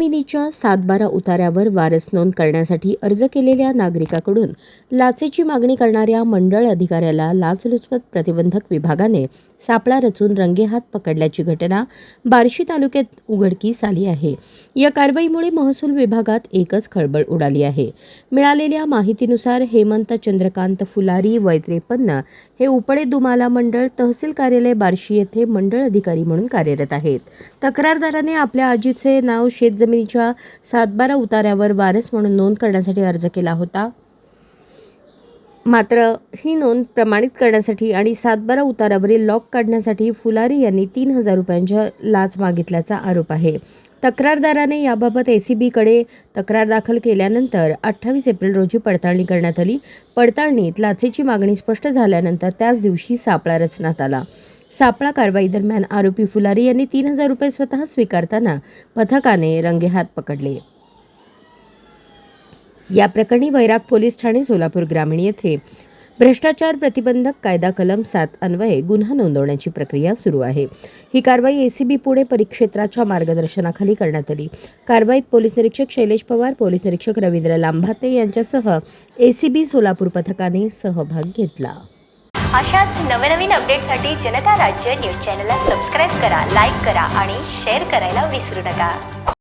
शेतजमिनीच्या 7-12 उतार्यावर वारस नोंद करण्यासाठी अर्ज केलेल्या नागरिकाकडून लाचेची मागणी करणाऱ्या मंडळ अधिकाऱ्याला लाचलुचपत प्रतिबंधक विभागाने सापळा रचून रंगेहात पकडल्याची घटना बार्शी तालुक्यात उघडकीस आली आहे। या कारवाईमुळे महसूल विभागात एकच खळबळ उडाली आहे। मिळालेल्या माहितीनुसार हेमंत चंद्रकांत फुलारी वय 53 हे उपडे दुमाला मंडळ तहसील कार्यालय बार्शी येथे मंडळ अधिकारी म्हणून कार्यरत आहेत। तक्रारदाराने आपल्या आजीचे नाव शेतजमिनीच्या 7-12 उतार्यावर वारस म्हणून नोंद करण्यासाठी अर्ज केला होता। मात्र ही नोंद प्रमाणित करण्यासाठी आणि 7-12 उतारावरील लॉक काढण्यासाठी फुलारी यांनी 3,000 रुपयांची लाच मागितल्याचा आरोप आहे। तक्रारदाराने याबाबत ACB-कडे तक्रार दाखल केल्यानंतर 28 एप्रिल रोजी पडताळणी करण्यात आली। पडताळणीत लाचेची मागणी स्पष्ट झाल्यानंतर त्याच दिवशी सापळा रचण्यात आला। सापळा कारवाई दरम्यान आरोपी फुलारी यांनी 3,000 रुपये स्वतः स्वीकारताना पथकाने रंगेहात पकडले। या प्रकरणी वैराग पोलीस ठाणे सोलापूर ग्रामीण येथे भ्रष्टाचार प्रतिबंधक कायदा कलम 7 अन्वये गुन्हा नोंदवण्याची प्रक्रिया सुरू आहे। ही कारवाई ACB पुणे परिक्षेत्राच्या मार्गदर्शनाखाली करण्यात आली। कारवाईत पोलीस निरीक्षक शैलेश पवार, पोलीस निरीक्षक रवींद्र लांभाते यांच्यासह ACB सोलापूर पथकाने सहभाग घेतला। अशाच नवनवीन अपडेटसाठी जनता राज्य न्यूज चॅनलला सबस्क्राईब करा, लाईक करा आणि शेअर करायला विसरू नका।